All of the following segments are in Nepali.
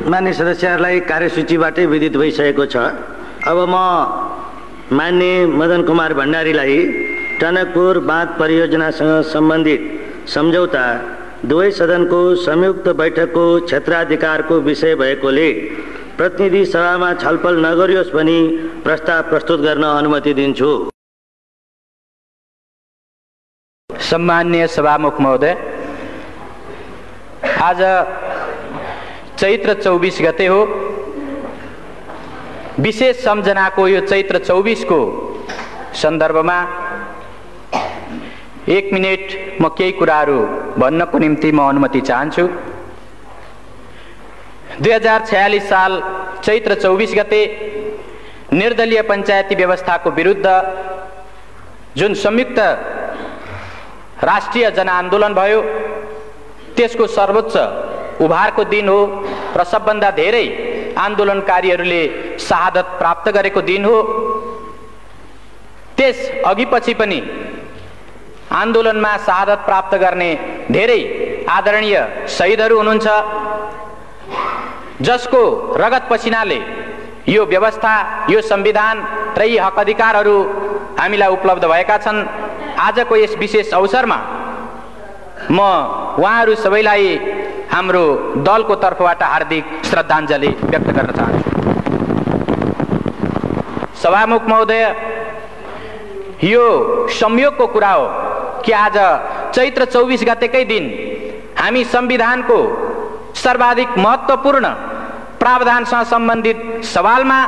मान्य सदस्यहरूलाई कार्यसूचीबाटै विदित भइसकेको छ। अब म मान्य मदन कुमार भण्डारीलाई टनकपुर बाँध परियोजनासँग सम्बन्धित सम्झौता दुवै सदनको संयुक्त बैठकको क्षेत्राधिकारको विषय भएकोले प्रतिनिधि सभामा छलफल नगरियोस् भनी प्रस्ताव प्रस्तुत गर्न अनुमति दिन्छु। सम्मान्य सभामुख महोदय, आज चैत्र 24 गते हो। विशेष सम्झनाको यो चैत्र 24 को सन्दर्भमा 1 मिनेट म केही कुराहरू भन्नको निम्ति म अनुमति चाहन्छु। 2046 साल चैत्र 24 गते निर्दलीय पञ्चायती व्यवस्थाको विरुद्ध जुन संयुक्त राष्ट्रिय जनआन्दोलन भयो, त्यसको सर्वोच्च उभारको दिन हो र सबभन्दा धेरै आन्दोलनकारीहरूले शहादत प्राप्त गरेको दिन हो। त्यस अघि पछि पनि आन्दोलनमा शहादत प्राप्त गर्ने धेरै आदरणीय शहीदहरू हुनुहुन्छ, जसको रगत पसिनाले यो व्यवस्था, यो संविधान र यी हक अधिकारहरू हामीलाई उपलब्ध भएका छन्। आजको यस विशेष अवसरमा म उहाँहरू सबैलाई हाम्रो दलको तर्फबाट हार्दिक श्रद्धाञ्जली व्यक्त गर्न चाहन्छु। सभामुख महोदय, यो संयोगको कुरा हो कि आज चैत्र 24 गतेकै दिन हामी संविधानको सर्वाधिक महत्त्वपूर्ण प्रावधानसँग सम्बन्धित सवालमा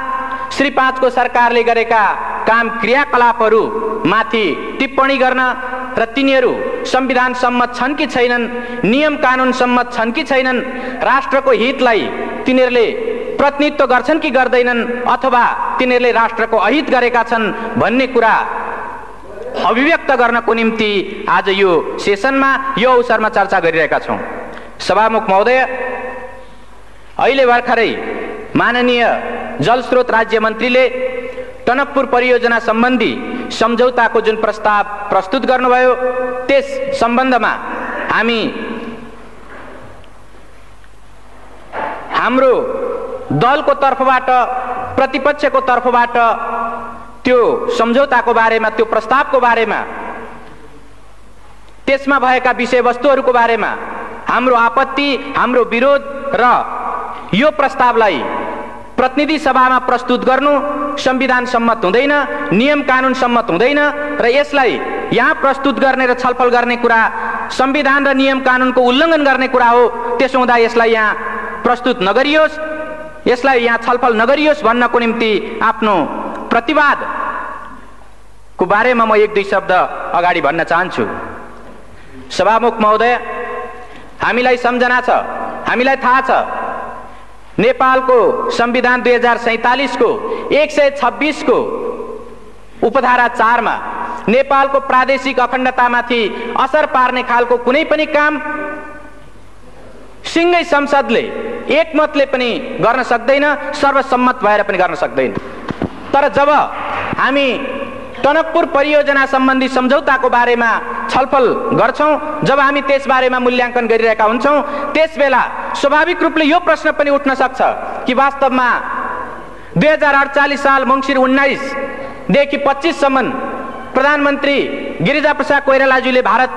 श्री 5 को सरकारले गरेका काम क्रियाकलापहरू माथि टिप्पणी गर्न र तिनीहरू संविधान सम्मत छन् कि छैनन्, नियम कानुन सम्मत छन् कि छैनन्, राष्ट्रको हितलाई तिनीहरूले प्रतिनिधित्व गर्छन् कि गर्दैनन्, अथवा तिनीहरूले राष्ट्रको अहित गरेका छन् भन्ने कुरा अभिव्यक्त गर्नको निम्ति आज यो सेसनमा, यो अवसरमा चर्चा गरिरहेका छौँ। सभामुख महोदय, अहिले भर्खरै माननीय जलस्रोत राज्य मन्त्रीले टनकपुर परियोजना सम्बन्धी सम्झौताको जुन प्रस्ताव प्रस्तुत गर्नुभयो, त्यस सम्बन्धमा हाम्रो दलको तर्फबाट, प्रतिपक्षको तर्फबाट त्यो सम्झौताको बारेमा, त्यो प्रस्तावको बारेमा, त्यसमा भएका विषयवस्तुहरूको बारेमा हाम्रो आपत्ति, हाम्रो विरोध र यो प्रस्तावलाई प्रतिनिधि सभामा प्रस्तुत गर्नु संविधान सम्मत हुँदैन, नियम कानुन सम्मत हुँदैन र यसलाई यहाँ प्रस्तुत गर्ने र छलफल गर्ने कुरा संविधान र नियम कानुनको उल्लङ्घन गर्ने कुरा हो। त्यसो हुँदा यसलाई यहाँ प्रस्तुत नगरियोस्, यसलाई यहाँ छलफल नगरियोस् भन्नको निम्ति आफ्नो प्रतिवादको बारेमा म 1-2 शब्द अगाडि भन्न चाहन्छु। सभामुख महोदय, हामीलाई सम्झना छ, हामीलाई थाहा छ, नेपालको संविधान 2047 को 126 को उपधारा 4 मा नेपालको प्रादेशिक अखण्डतामाथि असर पार्ने खालको कुनै पनि काम सिंगै संसदले एकमतले पनि गर्न सक्दैन, सर्वसम्मत भएर पनि गर्न सक्दैन। तर जब हामी टनकपुर परियोजना सम्बन्धी सम्झौताको बारेमा छलफल गर्छौं, जब हामी त्यस बारेमा मूल्याङ्कन गरिरहेका हुन्छौं, त्यसबेला स्वाभाविक रूपले यो प्रश्न पनि उठ्न सक्छ कि वास्तवमा 2048 साल मङ्सिर 19 देखि 25 सम्म प्रधानमन्त्री गिरिजाप्रसाद कोइरालाज्यूले भारत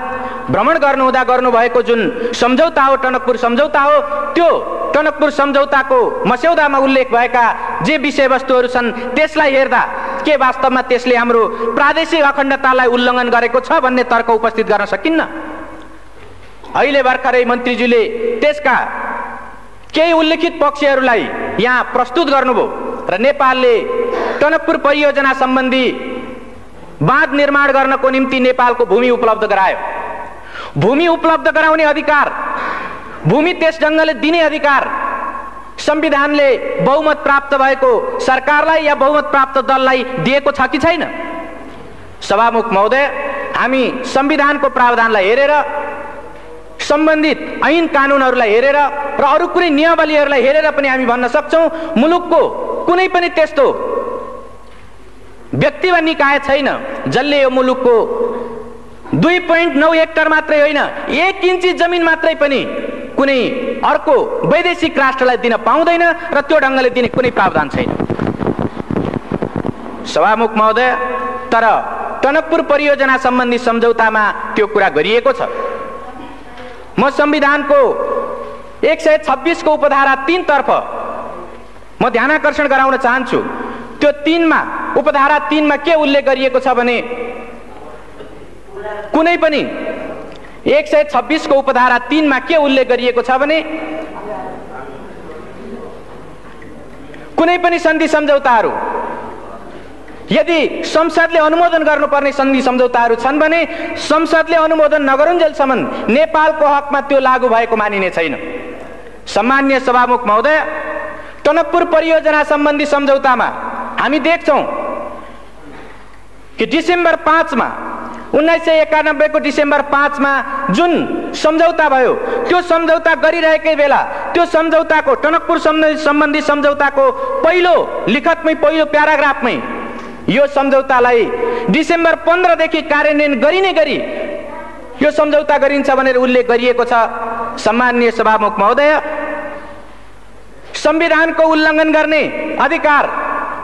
भ्रमण गर्नुहुँदा गर्नुभएको जुन सम्झौता हो, टनकपुर सम्झौता हो, त्यो टनकपुर सम्झौताको मस्यौदामा उल्लेख भएका जे विषयवस्तुहरू छन् त्यसलाई हेर्दा के वास्तवमा त्यसले हाम्रो प्रादेशिक अखण्डतालाई उल्लङ्घन गरेको छ भन्ने तर्क उपस्थित गर्न सकिन्न। अहिले भर्खरै मन्त्रीज्यूले त्यसका केही उल्लेखित पक्षहरूलाई यहाँ प्रस्तुत गर्नुभयो र नेपालले टनकपुर परियोजना सम्बन्धी बाँध निर्माण गर्नको निम्ति नेपालको भूमि उपलब्ध गरायो। भूमि उपलब्ध गराउने अधिकार, भूमि त्यस ढङ्गले दिने अधिकार संविधानले बहुमत प्राप्त भएको सरकारलाई या बहुमत प्राप्त दललाई दिएको छ कि छैन? सभामुख महोदय, हामी संविधानको प्रावधानलाई हेरेर, सम्बन्धित ऐन कानुनहरूलाई हेरेर र अरू कुनै नियमावलीहरूलाई हेरेर पनि हामी भन्न सक्छौं मुलुकको कुनै पनि त्यस्तो व्यक्ति वा निकाय छैन जसले यो मुलुकको 2.9 हेक्टर मात्रै होइन, 1 इन्ची जमिन मात्रै पनि कुनै अर्को वैदेशिक राष्ट्रलाई दिन पाउँदैन र त्यो ढङ्गले दिने कुनै प्रावधान छैन। सभामुख महोदय, तर टनकपुर परियोजना सम्बन्धी सम्झौतामा त्यो कुरा गरिएको छ। म संविधानको 126 को उपधारा 3 तर्फ म ध्यानाकर्षण गराउन चाहन्छु। त्यो 3 मा उपधारा 3 मा के उल्लेख गरिएको छ भने कुनै पनि 126 को उपधारा 3 मा के उल्लेख गरिएको छ भने कुनै पनि सन्धि सम्झौताहरू यदि संसदले अनुमोदन गर्नुपर्ने सन्धि सम्झौताहरू छन् भने संसदले अनुमोदन नगरुन्जेलसम्म नेपालको हकमा त्यो लागू भएको मानिने छैन। सम्माननीय सभामुख महोदय, टनकपुर परियोजना सम्बन्धी सम्झौतामा हामी देख्छौं कि डिसेम्बर 5 मा 1991 को डिसेम्बर 5 मा जुन सम्झौता भयो त्यो सम्झौता गरिरहेकै बेला त्यो सम्झौताको टनकपुर सम्बन्धी सम्झौताको पहिलो लिखतमै पहिलो प्याराग्राफमै यो सम्झौतालाई डिसेम्बर 15 देखि कार्यान्वयन गरिने गरी यो सम्झौता गरिन्छ भनेर उल्लेख गरिएको छ। सम्माननीय सभामुख महोदय, संविधानको उल्लङ्घन गर्ने अधिकार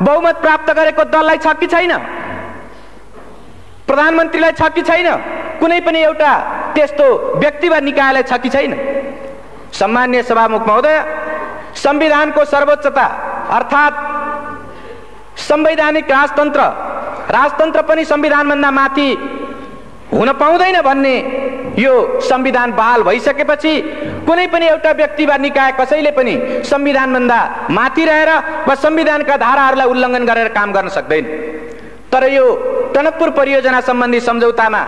बहुमत प्राप्त गरेको दललाई छ कि छैन? प्रधानमन्त्रीलाई छ कि छैन? कुनै पनि एउटा त्यस्तो व्यक्ति वा निकायलाई छ कि छैन? सम्माननीय सभामुख महोदय, संविधानको सर्वोच्चता अर्थात् संवैधानिक राजतन्त्र पनि संविधानभन्दा माथि हुन पाउँदैन भन्ने यो संविधान बहाल भइसकेपछि कुनै पनि एउटा व्यक्ति वा निकाय कसैले पनि संविधानभन्दा माथि रहेर वा संविधानका धाराहरूलाई उल्लङ्घन गरेर काम गर्न सक्दैन। तर यो टनकपुर परियोजना सम्बन्धी सम्झौतामा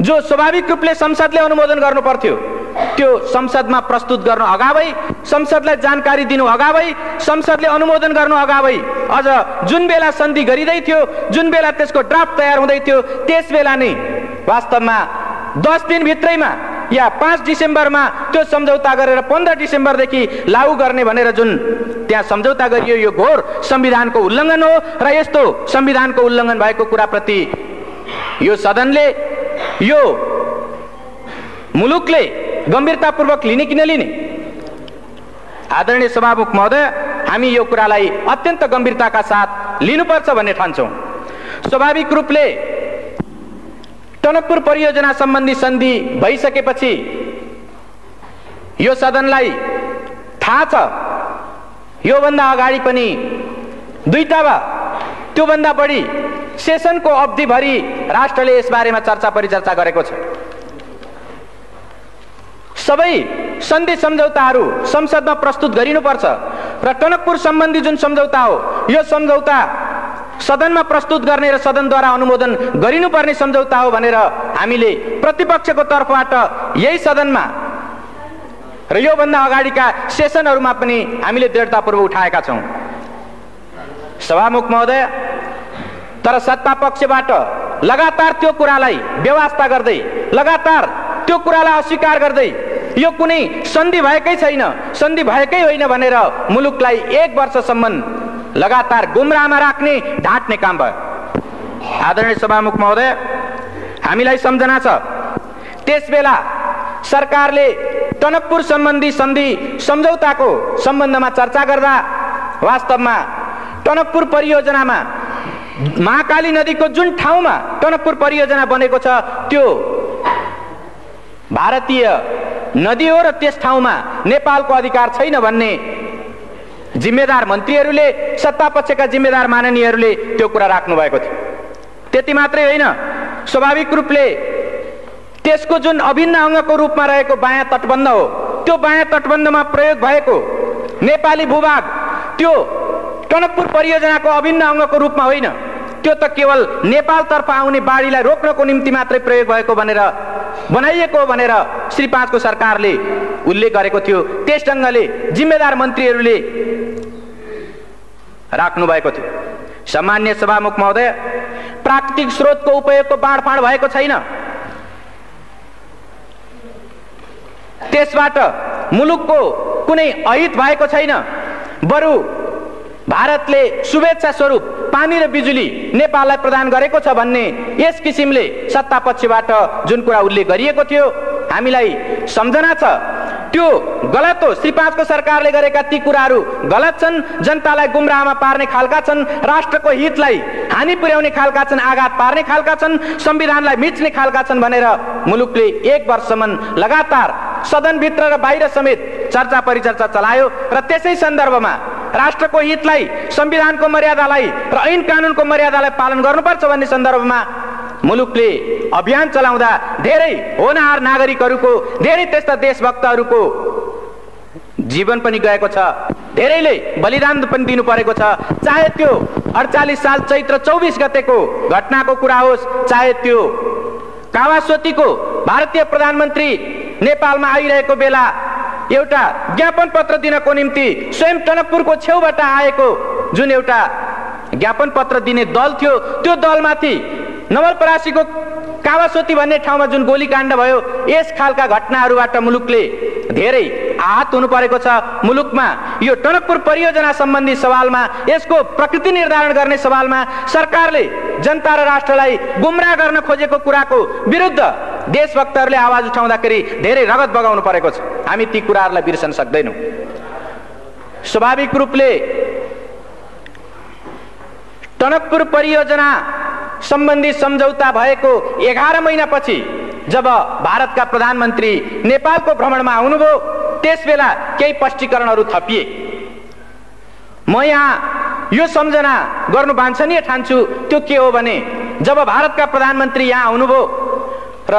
जो स्वाभाविक रूपले संसदले अनुमोदन गर्नु पर्थ्यो त्यो संसदमा प्रस्तुत गर्नु अगावै, संसदलाई जानकारी दिनु अगावै, संसदले अनुमोदन गर्नु अगावै, अझ जुन बेला सन्धि गरिँदै थियो, जुन बेला त्यसको ड्राफ्ट तयार हुँदै थियो, त्यस बेला नै वास्तवमा 10 दिन भित्रैमा या 5 डिसेम्बरमा त्यो सम्झौता गरेर 15 डिसेम्बरदेखि लागू गर्ने भनेर जुन त्यहाँ सम्झौता गरियो यो घोर संविधानको उल्लङ्घन हो र यस्तो संविधानको उल्लङ्घन भएको कुराप्रति यो सदनले, यो मुलुकले गम्भीरतापूर्वक लिने कि नलिने? आदरणीय सभामुख महोदय, हामी यो कुरालाई अत्यन्त गम्भीरताका साथ लिनुपर्छ भन्ने ठान्छौँ। स्वाभाविक रूपले टनकपुर परियोजना सम्बन्धी सन्धि भइसकेपछि यो सदनलाई थाहा छ योभन्दा अगाडि पनि 2टा वा त्योभन्दा बढी सेसनको अवधिभरि राष्ट्रले यसबारेमा चर्चा परिचर्चा गरेको छ। सबै सन्धि सम्झौताहरू संसदमा प्रस्तुत गरिनुपर्छ र टनकपुर सम्बन्धी जुन सम्झौता हो यो सम्झौता सदनमा प्रस्तुत गर्ने र सदनद्वारा अनुमोदन गरिनुपर्ने सम्झौता हो भनेर हामीले प्रतिपक्षको तर्फबाट यही सदनमा र योभन्दा अगाडिका सेसनहरूमा पनि हामीले दृढतापूर्वक उठाएका छौँ। सभामुख महोदय, तर सत्ता पक्षबाट लगातार त्यो कुरालाई बेवास्ता गर्दै, लगातार त्यो कुरालाई अस्वीकार गर्दै यो कुनै सन्धि भएकै छैन, सन्धि भएकै होइन भनेर मुलुकलाई 1 वर्षसम्म लगातार गुमराहमा राख्ने, ढाँट्ने काम भयो। आदरणीय सभामुख महोदय, हामीलाई सम्झना छ त्यसबेला सरकारले टनकपुर सम्बन्धी सन्धि सम्झौताको सम्बन्धमा चर्चा गर्दा वास्तवमा टनकपुर परियोजनामा महाकाली नदीको जुन ठाउँमा टनकपुर परियोजना बनेको छ त्यो भारतीय नदी हो र त्यस ठाउँमा नेपालको अधिकार छैन भन्ने जिम्मेदार मन्त्रीहरूले, सत्तापक्षका जिम्मेदार माननीयहरूले त्यो कुरा राख्नु भएको थियो। त्यति मात्रै होइन, स्वाभाविक रूपले त्यसको जुन अभिन्न अङ्गको रूपमा रहेको बायाँ तटबन्ध हो त्यो बायाँ तटबन्धमा प्रयोग भएको नेपाली भूभाग त्यो टनकपुर परियोजनाको अभिन्न अङ्गको रूपमा होइन, त्यो त केवल नेपालतर्फ आउने बाढीलाई रोक्नको निम्ति मात्रै प्रयोग भएको भनेर बनाइएको भनेर श्री 5 को सरकारले उल्लेख गरेको थियो। त्यस ढङ्गले जिम्मेदार मन्त्रीहरूले राख्नु भएको थियो। सम्माननीय सभामुख महोदय, प्राकृतिक स्रोतको उपयोगको बाँडफाँड भएको छैन, त्यसबाट मुलुकको कुनै अहित भएको छैन, बरु भारतले शुभेच्छा स्वरूप पानी र बिजुली नेपाललाई प्रदान गरेको छ भन्ने यस किसिमले सत्तापक्षबाट जुन कुरा उल्लेख गरिएको थियो हामीलाई सम्झना छ। त्यो गलत हो। श्री 5 को सरकारले गरेका ती कुराहरू गलत छन्, जनतालाई गुमराहमा पार्ने खालका छन्, राष्ट्रको हितलाई हानि पुर्याउने खालका छन्, आघात पार्ने खालका छन्, संविधानलाई मिच्ने खालका छन् भनेर मुलुकले 1 वर्षसम्म लगातार सदनभित्र र बाहिर समेत चर्चा परिचर्चा चलायो र त्यसै सन्दर्भमा राष्ट्रको हितलाई, संविधानको मर्यादालाई र ऐन कानुनको मर्यादालाई पालन गर्नुपर्छ भन्ने सन्दर्भमा मुलुकले अभियान चलाउँदा धेरै होनहार नागरिकहरूको, धेरै त्यस्ता देशभक्तहरूको जीवन पनि गएको छ, धेरैले बलिदान पनि दिनु परेको छ। चाहे त्यो 48 साल चैत्र 24 गतेको घटनाको कुरा होस्, चाहे त्यो कावासोतीको भारतीय प्रधानमन्त्री नेपालमा आइरहेको बेला एउटा ज्ञापन पत्र दिनको निम्ति स्वयं टनकपुरको छेउबाट आएको जुन एउटा ज्ञापन पत्र दिने दल थियो, त्यो दलमाथि नवलपरासीको कावासोती भन्ने ठाउँमा जुन गोलीकाण्ड भयो, यस खालका घटनाहरूबाट मुलुकले धेरै आहत हुनु परेको छ। मुलुकमा यो टनकपुर परियोजना सम्बन्धी सवालमा, यसको प्रकृति निर्धारण गर्ने सवालमा सरकारले जनता र राष्ट्रलाई गुमराह गर्न खोजेको कुराको विरुद्ध देशभक्तहरूले आवाज उठाउँदाखेरि धेरै रगत बगाउनु परेको छ। हामी ती कुराहरूलाई बिर्सन सक्दैनौँ। स्वाभाविक रूपले टनकपुर परियोजना सम्बन्धी सम्झौता भएको 11 महिनापछि जब भारतका प्रधानमन्त्री नेपालको भ्रमणमा आउनुभयो, त्यसबेला केही स्पष्टीकरणहरू थपिए। म यहाँ यो सम्झना गर्नु वाञ्छनीय ठान्छु। त्यो के हो भने, जब भारतका प्रधानमन्त्री यहाँ आउनुभयो र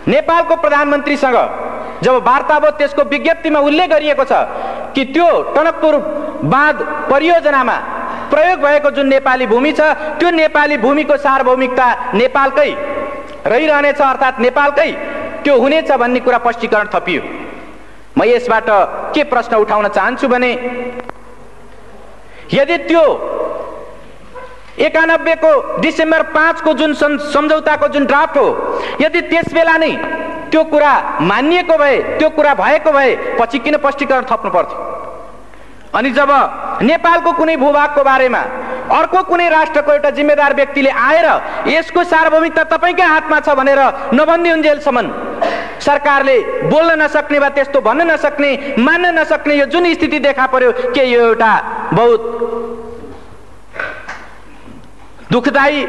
नेपालको प्रधानमन्त्रीसँग जब वार्ता भयो, त्यसको विज्ञप्तिमा उल्लेख गरिएको छ कि त्यो टनकपुर बाँध परियोजनामा प्रयोग भएको जुन नेपाली भूमि छ, त्यो नेपाली भूमिको सार्वभौमिकता नेपालकै रहिरहनेछ, अर्थात् नेपालकै त्यो हुनेछ भन्ने कुरा स्पष्टीकरण थपियो। म यसबाट के प्रश्न उठाउन चाहन्छु भने, यदि त्यो 91 को डिसेम्बर 5 को जुन सम्झौताको जुन ड्राफ्ट हो, यदि त्यसबेला नै त्यो कुरा मानिएको भए, त्यो कुरा भएको भए पछि किन स्पष्टीकरण थप्नु पर्थ्यो? अनि जब नेपालको कुनै भूभागको बारेमा अर्को कुनै राष्ट्रको एउटा जिम्मेदार व्यक्तिले आएर यसको सार्वभौमिकता तपाईकै हातमा छ भनेर नभनिदिउन्जेलसम्म सरकारले बोल्न नसक्ने वा त्यस्तो भन्न नसक्ने, मान्न नसक्ने यो जुन स्थिति देखा पर्यो, के यो एउटा बहुत दुःखदायी,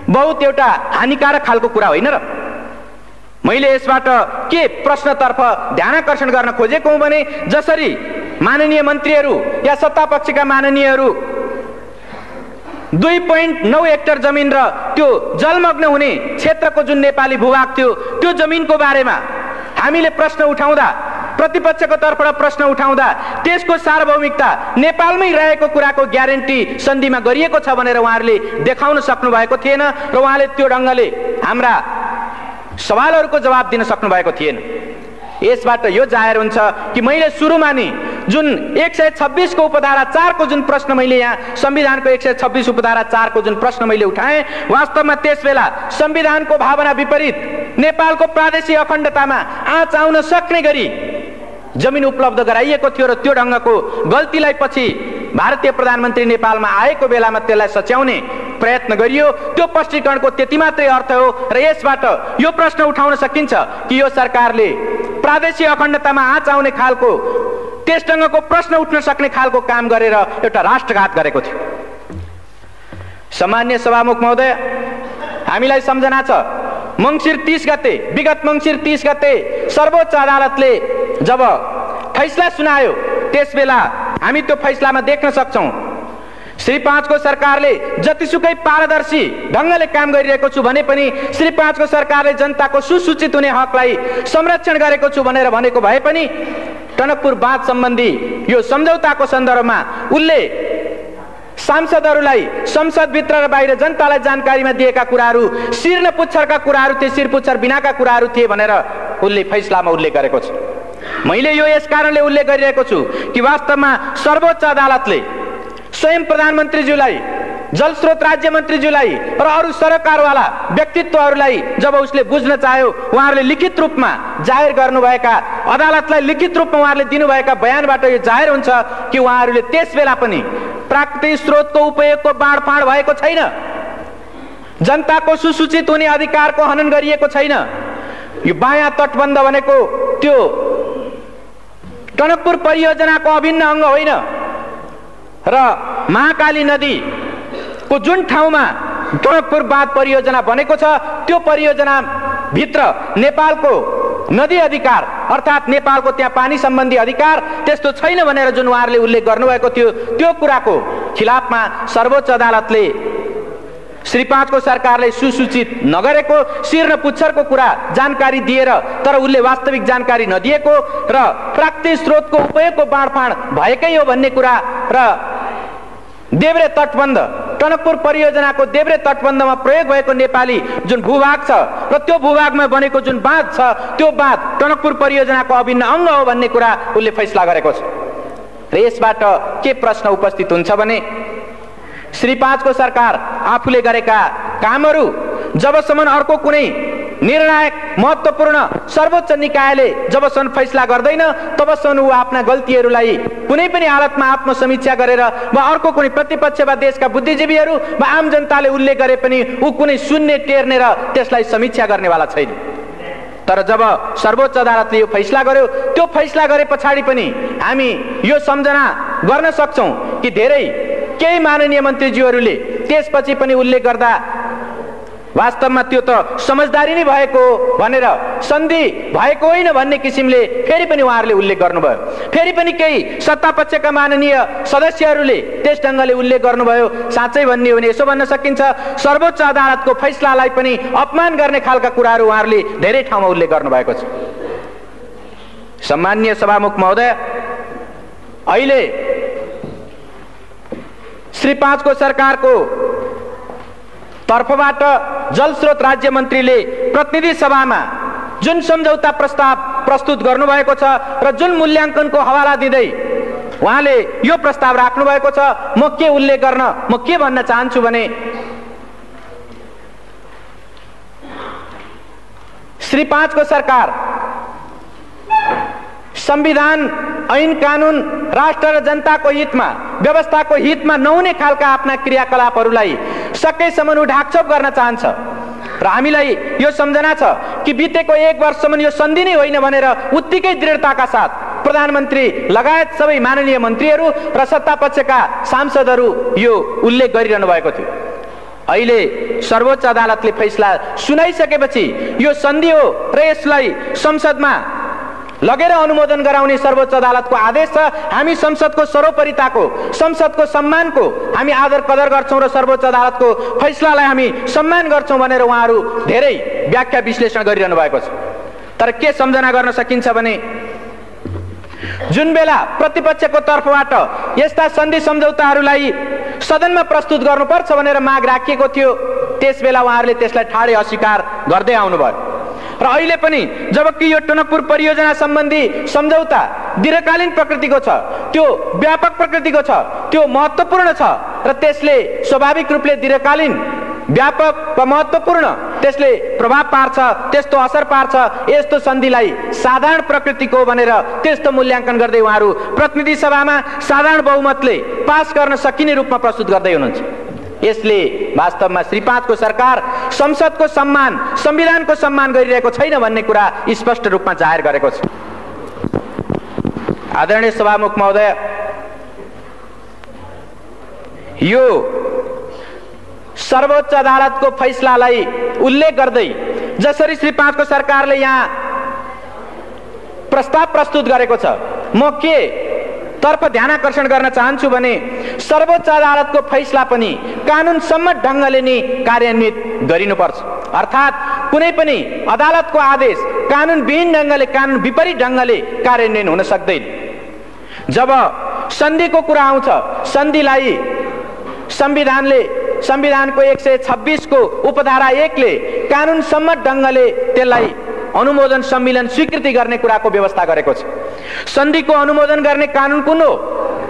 बहुत एउटा हानिकारक खालको कुरा होइन र? मैले यसबाट के प्रश्नतर्फ ध्यानाकर्षण गर्न खोजेको हुँ भने, जसरी माननीय मन्त्रीहरू या सत्ता पक्षका माननीयहरू 2.9 हेक्टर जमिन र त्यो जलमग्न हुने क्षेत्रको जुन नेपाली भूभाग थियो, त्यो जमिनको बारेमा हामीले प्रश्न उठाउँदा, प्रतिपक्षको तर्फबाट प्रश्न उठाउँदा त्यसको सार्वभौमिकता नेपालमै रहेको कुराको ग्यारेन्टी सन्धिमा गरिएको छ भनेर उहाँहरूले देखाउन सक्नु भएको थिएन र उहाँले त्यो ढङ्गले हाम्रा सवालहरूको जवाब दिन सक्नु भएको थिएन। यसबाट यो जाहेर हुन्छ कि मैले सुरुमा नि जुन 126 को उपधारा 4 को जुन प्रश्न मैले यहाँ संविधानको 126 उपधारा 4 को जुन प्रश्न मैले उठाएँ, वास्तवमा त्यसबेला संविधानको भावना विपरीत नेपालको प्रादेशिक अखण्डतामा आँच आउन सक्ने गरी जमिन उपलब्ध गराइएको थियो र त्यो ढङ्गको गल्तीलाई पछि भारतीय प्रधानमन्त्री नेपालमा आएको बेलामा त्यसलाई सच्याउने प्रयत्न गरियो। त्यो स्पष्टीकरणको त्यति मात्रै अर्थ हो र यसबाट यो प्रश्न उठाउन सकिन्छ कि यो सरकारले प्रादेशिक अखण्डतामा आँच आउने खालको, त्यस ढङ्गको प्रश्न उठ्न सक्ने खालको काम गरेर एउटा राष्ट्रघात गरेको थियो। सामान्य सभामुख महोदय, हामीलाई सम्झना छ, मङ्सिर 30 गते, विगत मङ्सिर 30 गते सर्वोच्च अदालतले जब फैसला सुनायो, त्यसबेला हामी त्यो फैसलामा देख्न सक्छौँ श्री 5 को सरकारले जतिसुकै पारदर्शी ढङ्गले काम गरिरहेको छु भने पनि श्री 5 को सरकारले जनताको सुसूचित हुने हकलाई संरक्षण गरेको छु भनेर भनेको भए पनि टनकपुर बाँध सम्बन्धी यो सम्झौताको सन्दर्भमा उनले सांसदहरूलाई संसदभित्र र बाहिर जनतालाई जानकारीमा दिएका कुराहरू शिर न पुच्छरका कुराहरू थिए, शिर पुच्छर बिनाका कुराहरू थिए भनेर उनले फैसलामा उल्लेख गरेको छ। मैले यो यस कारणले उल्लेख गरिरहेको छु कि वास्तवमा सर्वोच्च अदालतले स्वयं प्रधानमन्त्रीज्यूलाई, जलस्रोत राज्य मन्त्रीज्यूलाई र अरू सरकारवाला व्यक्तित्वहरूलाई जब उसले बुझ्न चाह्यो, उहाँहरूले लिखित रूपमा जाहेर गर्नुभएका, अदालतलाई लिखित रूपमा उहाँहरूले दिनुभएका बयानबाट यो जाहेर हुन्छ कि उहाँहरूले त्यसबेला पनि प्राकृतिक स्रोतको उपयोगको बाँडफाँड भएको छैन, जनताको सुसूचित हुने अधिकारको हनन गरिएको छैन। यो बायाँ तटबन्ध भनेको त्यो टनकपुर परियोजनाको अभिन्न अंग होइन र महाकाली नदीको जुन ठाउँमा टनकपुर बाँध परियोजना बनेको छ त्यो परियोजना भित्र नेपालको नदी अधिकार अर्थात् नेपालको त्यहाँ पानी सम्बन्धी अधिकार त्यस्तो छैन भनेर जुन उहाँहरूले उल्लेख गर्नुभएको थियो त्यो कुराको खिलाफमा सर्वोच्च अदालतले श्री 5 को सरकारले सुसूचित नगरेको शिर र पुच्छरको कुरा जानकारी दिएर तर उसले वास्तविक जानकारी नदिएको र प्राकृतिक स्रोतको उपयोगको बाँडफाँड भएकै हो भन्ने कुरा र देब्रे तटबन्ध टनकपुर परियोजनाको देब्रे तटबन्धमा प्रयोग भएको नेपाली जुन भूभाग छ र त्यो भूभागमा बनेको जुन बाँध छ त्यो बाँध टनकपुर परियोजनाको अभिन्न अंग हो भन्ने कुरा उसले फैसला गरेको छ। र यसबाट के प्रश्न उपस्थित हुन्छ भने श्री 5 को सरकार आफूले गरेका कामहरू जबसम्म अर्को कुनै निर्णायक महत्त्वपूर्ण सर्वोच्च निकायले जबसम्म फैसला गर्दैन तबसम्म ऊ आफ्ना गल्तीहरूलाई कुनै पनि हालतमा आत्मसमीक्षा गरेर वा अर्को कुनै प्रतिपक्ष वा देशका बुद्धिजीवीहरू वा आम जनताले उल्लेख गरे पनि ऊ कुनै सुन्ने टेर्ने र त्यसलाई समीक्षा गर्नेवाला छैन। तर जब सर्वोच्च अदालतले यो फैसला गर्यो त्यो फैसला गरे पछाडि पनि हामी यो सम्झना गर्न सक्छौं कि धेरै केही माननीय मन्त्रीज्यूहरूले त्यसपछि पनि उल्लेख गर्दा वास्तवमा त्यो त समझदारी नै भएको भनेर सन्धि भएको होइन भन्ने किसिमले फेरि पनि उहाँहरूले उल्लेख गर्नुभयो। फेरि पनि केही सत्तापक्षका माननीय सदस्यहरूले त्यस ढङ्गले उल्लेख गर्नुभयो। साँच्चै भन्ने हो भने यसो भन्न सकिन्छ सर्वोच्च अदालतको फैसलालाई पनि अपमान गर्ने खालका कुराहरू उहाँहरूले धेरै ठाउँमा उल्लेख गर्नुभएको छ। सम्माननीय सभामुख महोदय, अहिले श्री 5 को सरकारको तर्फबाट जलस्रोत राज्य मन्त्रीले प्रतिनिधि सभामा जुन सम्झौता प्रस्ताव प्रस्तुत गर्नुभएको छ र जुन मूल्याङ्कनको हवाला दिँदै उहाँले यो प्रस्ताव राख्नु भएको छ म के उल्लेख गर्न म के भन्न चाहन्छु भने श्री 5 को सरकार संविधान ऐन कानून राष्ट्र र जनताको हितमा व्यवस्थाको हितमा नहुने खालका आफ्ना क्रियाकलापहरूलाई सकेसम्म ढाकछोप गर्न चाहन्छ र हामीलाई यो सम्झना छ कि बितेको 1 वर्षसम्म यो सन्धि नै होइन भनेर उत्तिकै दृढताका साथ प्रधानमन्त्री लगायत सबै माननीय मन्त्रीहरू र सत्तापक्षका सांसदहरू यो उल्लेख गरिरहनु भएको थियो। अहिले सर्वोच्च अदालतले फैसला सुनाइसकेपछि यो सन्धि हो र यसलाई संसदमा लगेर अनुमोदन गराउने सर्वोच्च अदालतको आदेश छ। हामी संसदको सर्वोपरिताको संसदको सम्मानको हामी आदर कदर गर्छौं र सर्वोच्च अदालतको फैसलालाई हामी सम्मान गर्छौं भनेर उहाँहरू धेरै व्याख्या विश्लेषण गरिरहनु भएको छ। तर के सम्झना गर्न सकिन्छ भने जुन बेला प्रतिपक्षको तर्फबाट यस्ता सन्धि सम्झौताहरूलाई सदनमा प्रस्तुत गर्नुपर्छ भनेर माग राखिएको थियो त्यसबेला उहाँहरूले त्यसलाई ठाडै अस्वीकार गर्दै आउनुभयो र अहिले पनि जबकि यो टनकपुर परियोजना सम्बन्धी सम्झौता दीर्घकालीन प्रकृतिको छ, त्यो व्यापक प्रकृतिको छ, त्यो महत्त्वपूर्ण छ र त्यसले स्वाभाविक रूपले दीर्घकालीन व्यापक व महत्त्वपूर्ण त्यसले प्रभाव पार्छ, त्यस्तो असर पार्छ। यस्तो सन्धिलाई साधारण प्रकृतिको भनेर त्यस्तो मूल्याङ्कन गर्दै उहाँहरू प्रतिनिधि सभामा साधारण बहुमतले पास गर्न सकिने रूपमा प्रस्तुत गर्दै हुनुहुन्छ। यसले वास्तवमा श्री 5 को सरकार संसदको सम्मान संविधानको सम्मान गरिरहेको छैन भन्ने कुरा स्पष्ट रूपमा जाहेर गरेको छ। आदरणीय सभामुख महोदय, यो सर्वोच्च अदालतको फैसलालाई उल्लेख गर्दै जसरी श्री 5 को सरकारले यहाँ प्रस्ताव प्रस्तुत गरेको छ म के तर्फ ध्यानआकर्षण गर्न चाहन्छु भने सर्वोच्च अदालतको फैसला पनि कानुन सम्मत ढङ्गले नै कार्यान्वित गरिनुपर्छ। अर्थात् कुनै पनि अदालतको आदेश कानुन विहीन ढङ्गले कानुन विपरीत ढङ्गले कार्यान्वयन हुन सक्दैन। जब सन्धिको कुरा आउँछ सन्धिलाई संविधानको 126 को उपधारा 1 ले कानुन सम्मत ढङ्गले त्यसलाई अनुमोदन सम्मेलन स्वीकृति गर्ने कुराको व्यवस्था गरेको छ। सन्धिको अनुमोदन गर्ने कानुन कुन हो?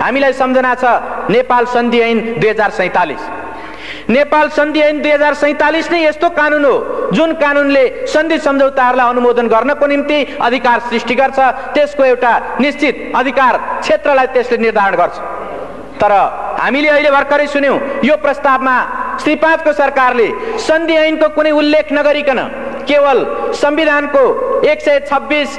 हामीलाई सम्झना छ नेपाल सन्धि ऐन 2047। नेपाल सन्धि ऐन 2047 नै यस्तो कानुन हो जुन कानुनले सन्धि सम्झौताहरूलाई अनुमोदन गर्नको निम्ति अधिकार सृष्टि गर्छ, त्यसको एउटा निश्चित अधिकार क्षेत्रलाई त्यसले निर्धारण गर्छ। तर हामीले अहिले भर्खरै सुन्यौं यो प्रस्तावमा श्री 5 को सरकारले सन्धि ऐनको कुनै उल्लेख नगरिकन केवल संविधानको 126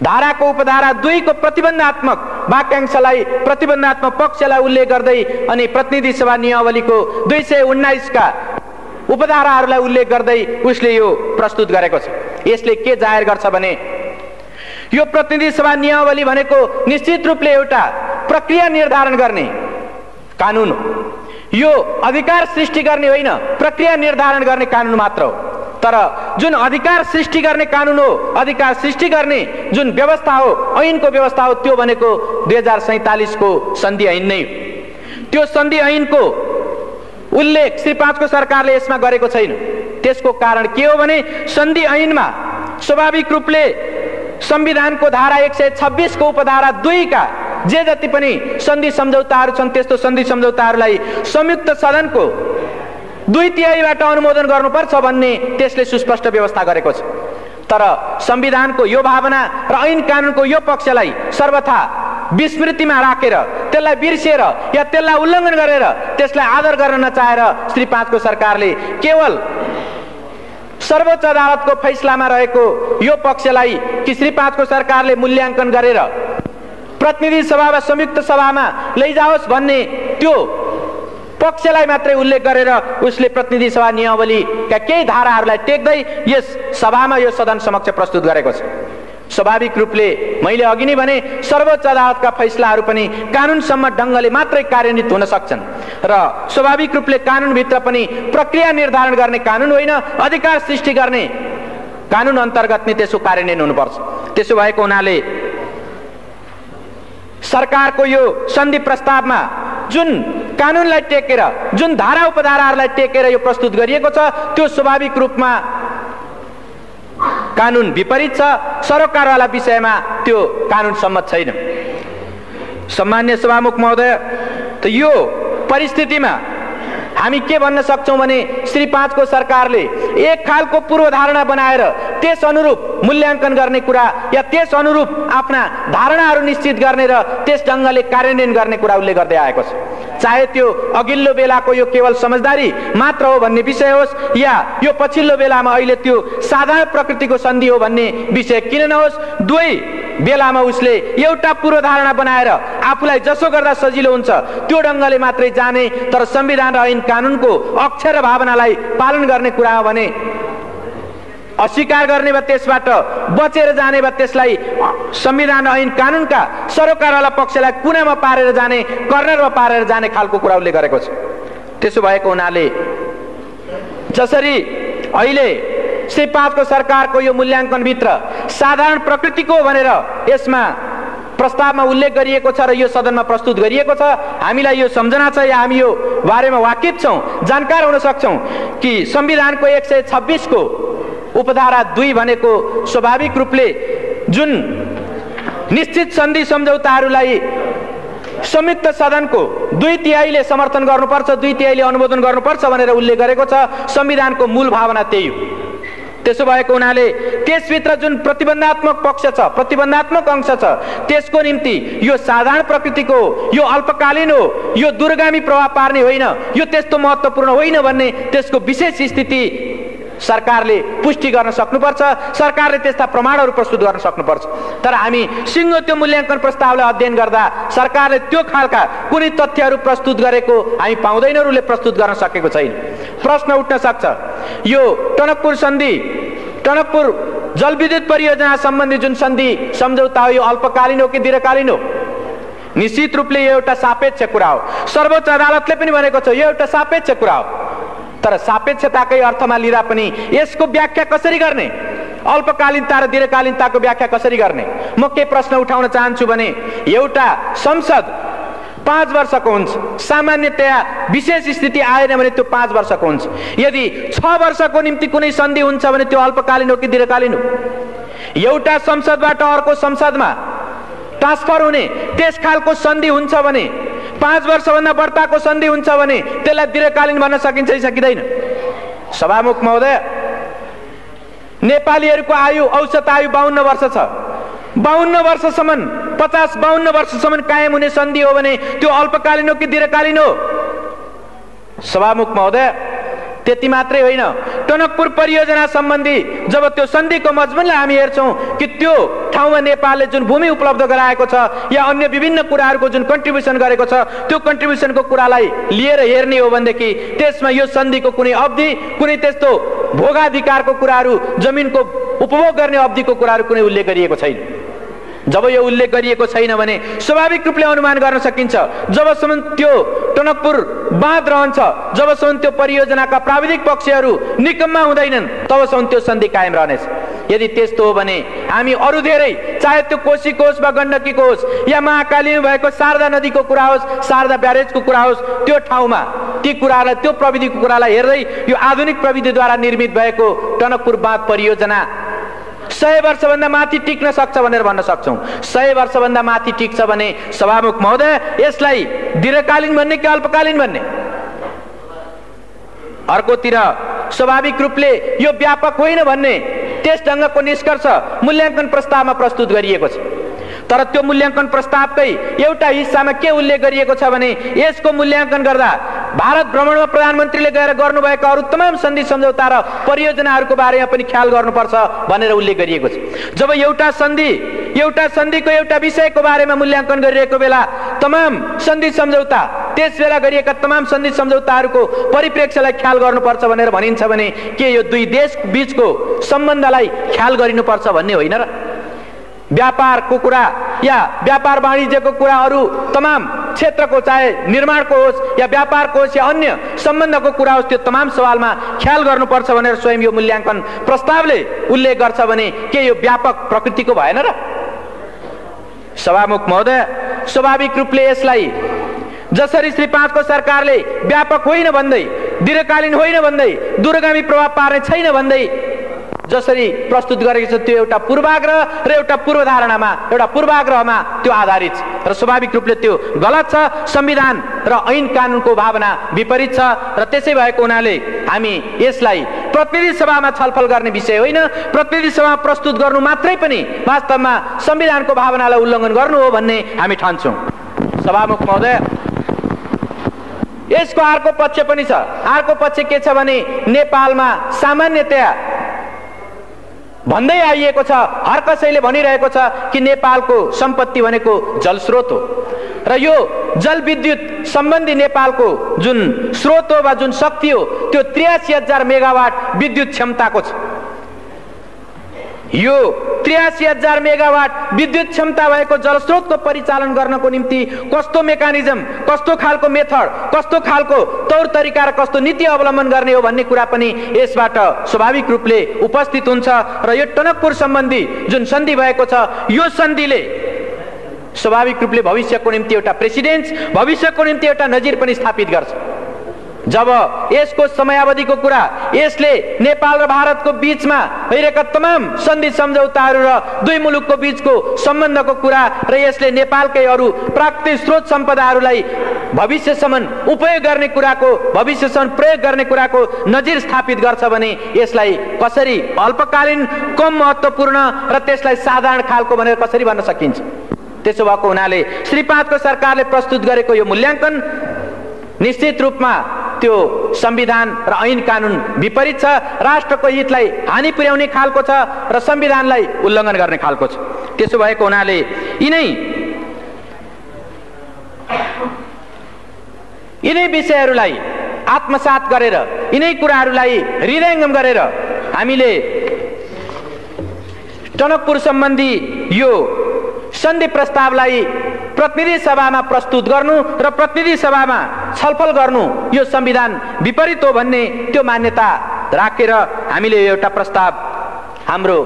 धाराको उपधारा 2 को प्रतिबन्धात्मक वाक्यांशलाई प्रतिबन्धात्मक पक्षलाई उल्लेख गर्दै अनि प्रतिनिधि सभा नियमावलीको 219 का उपधाराहरूलाई उल्लेख गर्दै उसले यो प्रस्तुत गरेको छ। यसले के जाहेर गर्छ भने यो प्रतिनिधि सभा नियमावली भनेको निश्चित रूपले एउटा प्रक्रिया निर्धारण गर्ने कानुन हो। यो अधिकार सृष्टि गर्ने होइन, प्रक्रिया निर्धारण गर्ने कानुन मात्र हो। तर जुन अधिकार सृष्टि गर्ने कानुन हो, अधिकार सृष्टि गर्ने जुन व्यवस्था हो, ऐनको व्यवस्था हो, त्यो भनेको 2047 को सन्धि ऐन नै हो। त्यो सन्धि ऐनको उल्लेख श्री 5 को सरकारले यसमा गरेको छैन। त्यसको कारण के हो भने सन्धि ऐनमा स्वाभाविक रूपले संविधानको धारा 126 को उपधारा 2 का जे जति पनि सन्धि सम्झौताहरू छन् त्यस्तो सन्धि सम्झौताहरूलाई संयुक्त सदनको 2/3बाट अनुमोदन गर्नुपर्छ भन्ने त्यसले सुस्पष्ट व्यवस्था गरेको छ। तर संविधानको यो भावना र ऐन कानुनको यो पक्षलाई सर्वथा विस्मृतिमा राखेर, त्यसलाई बिर्सेर या त्यसलाई उल्लङ्घन गरेर त्यसलाई आदर गर्न नचाहेर श्री 5 को सरकारले केवल सर्वोच्च अदालतको फैसलामा रहेको यो पक्षलाई कि श्री 5 को सरकारले मूल्याङ्कन गरेर प्रतिनिधि सभा वा संयुक्त सभामा लैजाओस् भन्ने त्यो पक्षलाई मात्रै उल्लेख गरेर उसले प्रतिनिधि सभा नियमावलीका केही धाराहरूलाई टेक्दै यस सभामा यो सदन समक्ष प्रस्तुत गरेको छ। स्वाभाविक रूपले मैले अघि नै भने सर्वोच्च अदालतका फैसलाहरू पनि कानुनसम्मत ढङ्गले मात्रै कार्यान्वित हुन सक्छन् र स्वाभाविक रूपले कानुनभित्र पनि प्रक्रिया निर्धारण गर्ने कानुन होइन, अधिकार सृष्टि गर्ने कानुन अन्तर्गत नै त्यसको कार्यान्वयन हुनुपर्छ। त्यसो भएको हुनाले सरकारको यो सन्धि प्रस्तावमा जुन कानुनलाई टेकेर, जुन धारा उपधाराहरूलाई टेकेर यो प्रस्तुत गरिएको छ त्यो स्वाभाविक रूपमा कानुन विपरीत छ। सरोकारवाला विषयमा त्यो कानुन सम्मत छैन। सम्मान्य सभामुख महोदय, त यो परिस्थितिमा हामी के भन्न सक्छौं भने श्री 5 को सरकारले एक खालको पूर्वधारणा बनाएर त्यस अनुरूप मूल्याङ्कन गर्ने कुरा या त्यस अनुरूप आफ्ना धारणाहरू निश्चित गर्ने र त्यस ढङ्गले कार्यान्वयन गर्ने कुरा उल्लेख गर्दै आएको छ। चाहे त्यो अघिल्लो बेलाको यो केवल समझदारी मात्र हो भन्ने विषय होस् या यो पछिल्लो बेलामा अहिले त्यो साधारण प्रकृतिको सन्धि हो भन्ने विषय किन नहोस्, दुवै बेलामा उसले एउटा पूर्वधारणा बनाएर आफूलाई जसो गर्दा सजिलो हुन्छ त्यो ढङ्गले मात्रै जाने, तर संविधान र ऐन कानुनको अक्षर र भावनालाई पालन गर्ने कुरा हो भने अस्वीकार गर्ने वा त्यसबाट बचेर जाने वा त्यसलाई संविधान ऐन कानुनका सरोकारवाला पक्षलाई कुनामा पारेर जाने, कर्नरमा पारेर जाने खालको कुरा उल्लेख गरेको छ। त्यसो भएको हुनाले जसरी अहिले श्री 5 को सरकारको यो मूल्याङ्कनभित्र साधारण प्रकृतिको भनेर यसमा प्रस्तावमा उल्लेख गरिएको छ र यो सदनमा प्रस्तुत गरिएको छ, हामीलाई यो सम्झना छ या हामी यो बारेमा वाकिफ छौं, जानकार हुन सक्छौं कि संविधानको 126 को उपधारा 2 भनेको स्वाभाविक रूपले जुन निश्चित सन्धि सम्झौताहरूलाई संयुक्त सदनको 2/3 समर्थन गर्नुपर्छ, 2/3 अनुमोदन गर्नुपर्छ भनेर उल्लेख गरेको छ। संविधानको मूल भावना त्यही हो। त्यसो भएको हुनाले त्यसभित्र जुन प्रतिबन्धात्मक पक्ष छ, प्रतिबन्धात्मक अंश छ, त्यसको निम्ति यो साधारण प्रकृतिको, यो अल्पकालीन हो, यो दूरगामी प्रभाव पार्ने होइन, यो त्यस्तो महत्त्वपूर्ण होइन भन्ने त्यसको विशेष स्थिति सरकारले पुष्टि गर्न सक्नुपर्छ। सरकारले त्यस्ता प्रमाणहरू प्रस्तुत गर्न सक्नुपर्छ। तर हामी सिङ्गो त्यो मूल्याङ्कन प्रस्तावलाई अध्ययन गर्दा सरकारले त्यो खालका कुनै तथ्यहरू प्रस्तुत गरेको हामी पाउँदैनौँ, उसले प्रस्तुत गर्न सकेको छैन। प्रश्न उठ्न सक्छ, यो टनकपुर सन्धि, टनकपुर जलविद्युत परियोजना सम्बन्धी जुन सन्धि सम्झौता हो यो अल्पकालीन हो कि दीर्घकालीन हो? निश्चित रूपले यो एउटा सापेक्ष कुरा हो। सर्वोच्च अदालतले पनि भनेको छ यो एउटा सापेक्ष कुरा हो। तर सापेक्षताकै अर्थमा लिँदा पनि यसको व्याख्या कसरी गर्ने, अल्पकालीनता र दीर्घकालीनताको व्याख्या कसरी गर्ने? म के प्रश्न उठाउन चाहन्छु भने एउटा संसद 5 वर्षको हुन्छ, सामान्यतया विशेष स्थिति आएन भने त्यो 5 वर्षको हुन्छ। यदि 6 वर्षको निम्ति कुनै सन्धि हुन्छ भने त्यो अल्पकालीन हो कि दीर्घकालीन हो? एउटा संसदबाट अर्को संसदमा ट्रान्सफर हुने त्यस खालको सन्धि हुन्छ भने, 5 वर्षभन्दा बढ्ताको सन्धि हुन्छ भने त्यसलाई दीर्घकालीन भन्न सकिन्छ कि सकिँदैन? सभामुख महोदय, नेपालीहरूको आयु, औसत आयु 52 वर्ष छ। 52 वर्षसम्म, 50-52 वर्षसम्म कायम हुने सन्धि हो भने त्यो अल्पकालीन हो कि दीर्घकालीन हो? सभामुख महोदय, त्यति मात्रै होइन, टनकपुर परियोजना सम्बन्धी जब त्यो सन्धिको मजमुनलाई हामी हेर्छौँ कि त्यो ठाउँमा नेपालले जुन भूमि उपलब्ध गराएको छ या अन्य विभिन्न कुराहरूको जुन कन्ट्रिब्युसन गरेको छ, त्यो कन्ट्रिब्युसनको कुरालाई लिएर हेर्ने हो भनेदेखि त्यसमा यो सन्धिको कुनै अवधि, कुनै त्यस्तो भोगाधिकारको कुराहरू, जमिनको उपभोग गर्ने अवधिको कुराहरू कुनै उल्लेख गरिएको छैन। जब यो उल्लेख गरिएको छैन भने स्वाभाविक रूपले अनुमान गर्न सकिन्छ जबसम्म त्यो टनकपुर बाँध रहन्छ, जबसम्म त्यो परियोजनाका प्राविधिक पक्षहरू निकम्मा हुँदैनन्, तबसम्म त्यो सन्धि कायम रहनेछ। यदि त्यस्तो हो भने हामी अरू धेरै, चाहे त्यो कोशीको होस् वा गण्डकीको होस् या महाकालीमा भएको शारदा नदीको कुरा होस्, शारदा ब्यारेजको कुरा होस्, त्यो ठाउँमा ती कुरालाई, त्यो प्रविधिको कुरालाई हेर्दै यो आधुनिक प्रविधिद्वारा निर्मित भएको टनकपुर बाँध परियोजना 100 वर्षभन्दा माथि टिक्न सक्छ भनेर भन्न सक्छौँ। 100 वर्षभन्दा माथि टिक्छ भने सभामुख महोदय यसलाई दीर्घकालीन भन्ने कि अल्पकालीन भन्ने? अर्कोतिर स्वाभाविक रूपले यो व्यापक होइन भन्ने त्यस ढङ्गको निष्कर्ष मूल्याङ्कन प्रस्तावमा प्रस्तुत गरिएको छ। तर त्यो मूल्याङ्कन प्रस्तावकै एउटा हिस्सामा के उल्लेख गरिएको छ भने यसको मूल्याङ्कन गर्दा भारत भ्रमणमा प्रधानमन्त्रीले गएर गर्नुभएका अरू तमाम सन्धि सम्झौता र परियोजनाहरूको बारेमा पनि ख्याल गर्नुपर्छ भनेर उल्लेख गरिएको छ। जब एउटा सन्धिको एउटा विषयको बारेमा मूल्याङ्कन गरिरहेको बेला तमाम सन्धि सम्झौता, त्यस बेला गरिएका तमाम सन्धि सम्झौताहरूको परिप्रेक्ष्यलाई ख्याल गर्नुपर्छ भनेर भनिन्छ भने के यो दुई देश बीचको सम्बन्धलाई ख्याल गरिनुपर्छ भन्ने होइन र? व्यापारको कुरा या व्यापार वाणिज्यको कुरा, अरू तमाम क्षेत्रको, चाहे निर्माणको होस् या व्यापारको होस् या अन्य सम्बन्धको कुरा होस्, त्यो तमाम सवालमा ख्याल गर्नुपर्छ भनेर स्वयं यो मूल्याङ्कन प्रस्तावले उल्लेख गर्छ भने के यो व्यापक प्रकृतिको भएन र? सभामुख महोदय, स्वाभाविक रूपले यसलाई जसरी श्री 5 को सरकारले व्यापक होइन भन्दै, दीर्घकालीन होइन भन्दै, दूरगामी प्रभाव पार्ने छैन भन्दै जसरी प्रस्तुत गरेको छ, त्यो एउटा पूर्वाग्रह र एउटा पूर्वधारणामा, एउटा पूर्वाग्रहमा त्यो आधारित छ र स्वाभाविक रूपले त्यो गलत छ। संविधान र ऐन कानुनको भावना विपरीत छ र त्यसै भएको हुनाले हामी यसलाई प्रतिनिधि सभामा छलफल गर्ने विषय होइन, प्रतिनिधि सभामा प्रस्तुत गर्नु मात्रै पनि वास्तवमा संविधानको भावनालाई उल्लङ्घन गर्नु हो भन्ने हामी ठान्छौँ। सभामुख महोदय, यसको अर्को पक्ष पनि छ। अर्को पक्ष के छ भने नेपालमा सामान्यतया भन्दै आइएको छ, हर कसैले भनिरहेको छ कि नेपालको सम्पत्ति भनेको जलस्रोत हो र यो जलविद्युत सम्बन्धी नेपालको जुन स्रोत हो वा जुन शक्ति हो त्यो 83,000 मेगावाट विद्युत क्षमताको छ। यो 83,000 मेगावाट विद्युत क्षमता भएको जलस्रोतको परिचालन गर्नको निम्ति कस्तो मेकानिजम, कस्तो खालको मेथड, कस्तो खालको तौर तरिका र कस्तो नीति अवलम्बन गर्ने हो भन्ने कुरा पनि यसबाट स्वाभाविक रूपले उपस्थित हुन्छ र यो टनकपुर सम्बन्धी जुन सन्धि भएको छ, यो सन्धिले स्वाभाविक रूपले भविष्यको निम्ति एउटा प्रेसिडेन्स, भविष्यको निम्ति एउटा नजिर पनि स्थापित गर्छ। जब यसको समयावधिको कुरा, यसले नेपाल र भारतको बीचमा भइरहेका तमाम सन्धि सम्झौताहरू र दुई मुलुकको बीचको सम्बन्धको कुरा र यसले नेपालकै अरू प्राकृतिक स्रोत सम्पदाहरूलाई भविष्यसम्म उपयोग गर्ने कुराको, भविष्यसम्म प्रयोग गर्ने कुराको नजिर स्थापित गर्छ भने यसलाई कसरी अल्पकालीन, कम महत्त्वपूर्ण र त्यसलाई साधारण खालको भनेर कसरी भन्न सकिन्छ? त्यसो भएको हुनाले श्री 5 को सरकारले प्रस्तुत गरेको यो मूल्याङ्कन निश्चित रूपमा त्यो संविधान र ऐन कानुन विपरीत छ, राष्ट्रको हितलाई हानि पुर्याउने खालको छ र संविधानलाई उल्लङ्घन गर्ने खालको छ। त्यसो भएको हुनाले यिनै विषयहरूलाई आत्मसात गरेर, यिनै कुराहरूलाई हृदयङ्गम गरेर हामीले टनकपुर सम्बन्धी यो सन्धि प्रस्तावलाई प्रतिनिधि सभामा प्रस्तुत गर्नु र प्रतिनिधि सभामा छलफल गर्नु यो संविधान विपरीत हो भन्ने त्यो मान्यता राखेर हामीले एउटा प्रस्ताव हाम्रो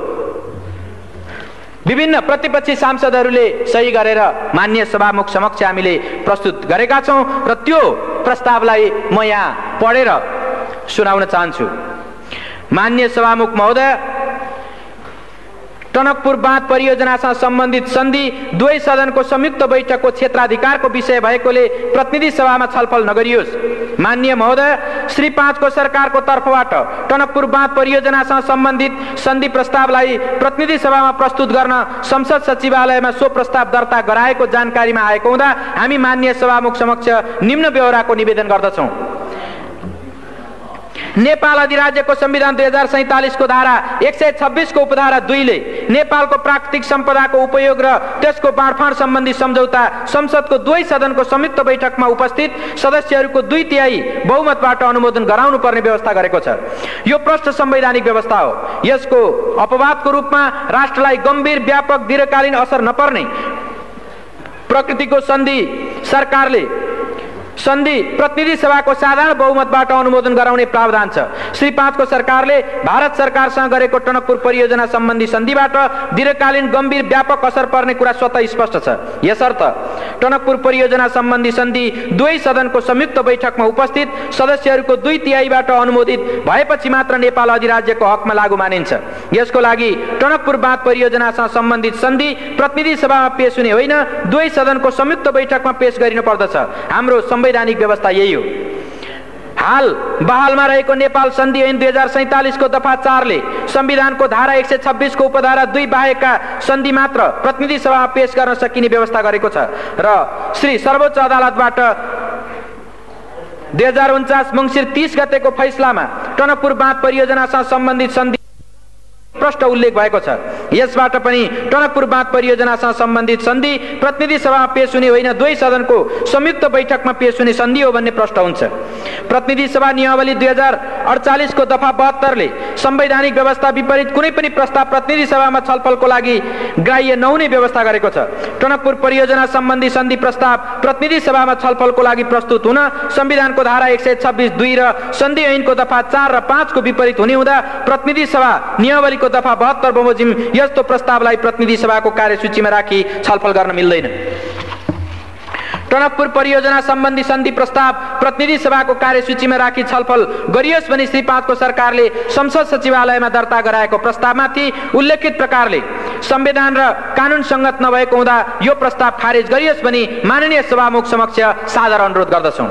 विभिन्न प्रतिपक्षी सांसदहरूले सही गरेर माननीय सभामुख समक्ष हामीले प्रस्तुत गरेका छौँ र त्यो प्रस्तावलाई म यहाँ पढेर सुनाउन चाहन्छु। माननीय सभामुख महोदय, टनकपुर बाँध परियोजनासँग सम्बन्धित सन्धि दुवै सदनको संयुक्त बैठकको क्षेत्राधिकारको विषय भएकोले प्रतिनिधि सभामा छलफल नगरियोस्। माननीय महोदय, श्री 5 को सरकारको तर्फबाट टनकपुर बाँध परियोजनासँग सम्बन्धित सन्धि प्रस्तावलाई प्रतिनिधि सभामा प्रस्तुत गर्न संसद सचिवालयमा सो प्रस्ताव दर्ता गराएको जानकारीमा आएको हुँदा हामी माननीय सभामुख समक्ष निम्न ब्यौराको निवेदन गर्दछौँ। नेपाल अधिराज्यको संविधान 2047 को धारा 126 को उपधारा 2 ले नेपालको प्राकृतिक सम्पदाको उपयोग र त्यसको बाँडफाँड सम्बन्धी सम्झौता संसदको दुवै सदनको संयुक्त बैठकमा उपस्थित सदस्यहरूको 2/3 बहुमतबाट अनुमोदन गराउनु पर्ने व्यवस्था गरेको छ। यो प्रष्ट संवैधानिक व्यवस्था हो। यसको अपवादको रूपमा राष्ट्रलाई गम्भीर व्यापक दीर्घकालीन असर नपर्ने प्रकृतिको सन्धि प्रतिनिधि सभाको साधारण बहुमतबाट अनुमोदन गराउने प्रावधान छ। श्री 5 को सरकारले भारत सरकारसँग गरेको टनकपुर परियोजना सम्बन्धी सन्धिबाट दीर्घकालीन गम्भीर व्यापक असर पर्ने कुरा स्वतः स्पष्ट छ। यसर्थ टनकपुर परियोजना सम्बन्धी सन्धि दुवै सदनको संयुक्त बैठकमा उपस्थित सदस्यहरूको 2/3 अनुमोदित भएपछि मात्र नेपाल अधिराज्यको हकमा लागू मानिन्छ। यसको लागि टनकपुर बाँध परियोजनासँग सम्बन्धित सन्धि प्रतिनिधि सभामा पेश हुने होइन, दुवै सदनको संयुक्त बैठकमा पेश गरिनु पर्दछ। हाम्रो संवैधानिक व्यवस्था यही हो। हाल बहालमा रहेको नेपाल सन्धि ऐन 2047 को दफा 4 ले संविधानको धारा 126 को उपधारा 2 बाहेकका सन्धि मात्र प्रतिनिधि सभामा पेश गर्न सकिने व्यवस्था गरेको छ र श्री सर्वोच्च अदालतबाट 2049 मङ्सिर 30 गतेको फैसलामा टनकपुर बाँध परियोजनासँग सम्बन्धित सन्धि प्रष्ट उल्लेख भएको छ। यसबाट पनि टनकपुर बाँध परियोजनासँग सम्बन्धित सन्धि प्रतिनिधि सभामा पेश हुने होइन, दुवै सदनको संयुक्त बैठकमा पेश हुने सन्धि हो भन्ने प्रष्ट हुन्छ। प्रतिनिधि सभा नियमावली 2048 को दफा 72 ले संवैधानिक व्यवस्था विपरीत कुनै पनि प्रस्ताव प्रतिनिधि सभामा छलफलको लागि ग्राह्य नहुने व्यवस्था गरेको छ। टनकपुर परियोजना सम्बन्धी सन्धि प्रस्ताव प्रतिनिधि सभामा छलफलको लागि प्रस्तुत हुन संविधानको धारा 126(2) र सन्धि ऐनको दफा 4 र 5 को विपरीत हुने हुँदा प्रतिनिधि सभा नियमावलीको दफा 72 बमोजिम यस्तो प्रस्तावलाई प्रतिनिधि सभाको कार्यसूचीमा राखी छलफल गर्न मिल्दैन। टनकपुर परियोजना सम्बन्धी सन्धि प्रस्ताव प्रतिनिधि सभाको कार्यसूचीमा राखी छलफल गरियोस् भनी श्री 5 को सरकारले संसद सचिवालयमा दर्ता गराएको प्रस्तावमाथि उल्लेखित प्रकारले संविधान र कानून संगत नभएको हुँदा यो प्रस्ताव खारेज गरियोस् भनी माननीय सभामुख समक्ष सादर अनुरोध गर्दछौं।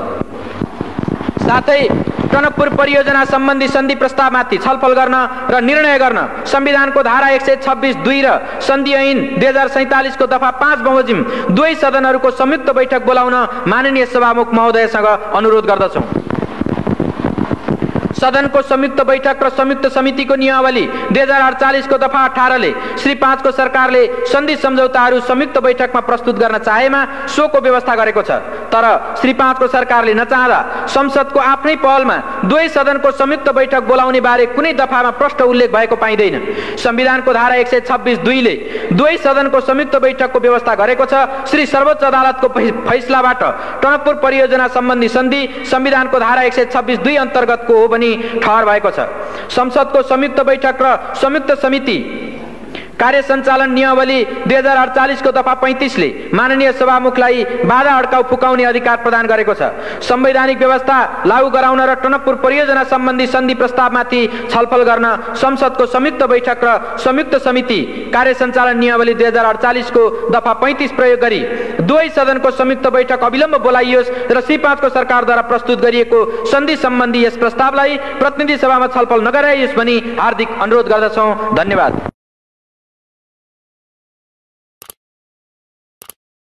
साथै टनकपुर परियोजना सम्बन्धी सन्धि प्रस्तावमाथि छलफल गर्न र निर्णय गर्न संविधानको धारा 126(2) र सन्धि ऐन 2047 को दफा 5 बमोजिम दुवै सदनहरूको संयुक्त बैठक बोलाउन माननीय सभामुख महोदयसँग अनुरोध गर्दछौं। सदनको संयुक्त बैठक र संयुक्त समितिको नियमावली 2048 को दफा 18 ले श्री 5 को सरकारले सन्धि सम्झौताहरू संयुक्त बैठकमा प्रस्तुत गर्न चाहेमा सोको व्यवस्था गरेको छ। तर श्री 5 को सरकारले नचाहँदा संसदको आफ्नै पहलमा दुवै सदनको संयुक्त बैठक बोलाउने बारे कुनै दफामा प्रष्ट उल्लेख भएको पाइँदैन। संविधानको धारा 126(2) ले दुवै सदनको संयुक्त बैठकको व्यवस्था गरेको छ। श्री सर्वोच्च अदालतको फैसलाबाट टनकपुर परियोजना सम्बन्धी सन्धि संविधानको धारा 126(2) अन्तर्गतको हो भनी ठहर भएको छ। संसदको संयुक्त बैठक र संयुक्त समिति कार्य सञ्चालन नियमावली 2048 को दफा 35 ले माननीय सभामुखलाई बाधा अड्काउ फुकाउने अधिकार प्रदान गरेको छ। संवैधानिक व्यवस्था लागू गराउन र टनकपुर परियोजना सम्बन्धी सन्धि प्रस्तावमाथि छलफल गर्न संसदको संयुक्त बैठक र संयुक्त समिति कार्य सञ्चालन नियमावली 2048 को दफा 35 प्रयोग गरी दुवै सदनको संयुक्त बैठक अविलम्ब बोलाइयोस् र श्री 5 को सरकारद्वारा प्रस्तुत गरिएको सन्धि सम्बन्धी यस प्रस्तावलाई प्रतिनिधि सभामा छलफल नगराइयोस् भनी हार्दिक अनुरोध गर्दछौं। धन्यवाद।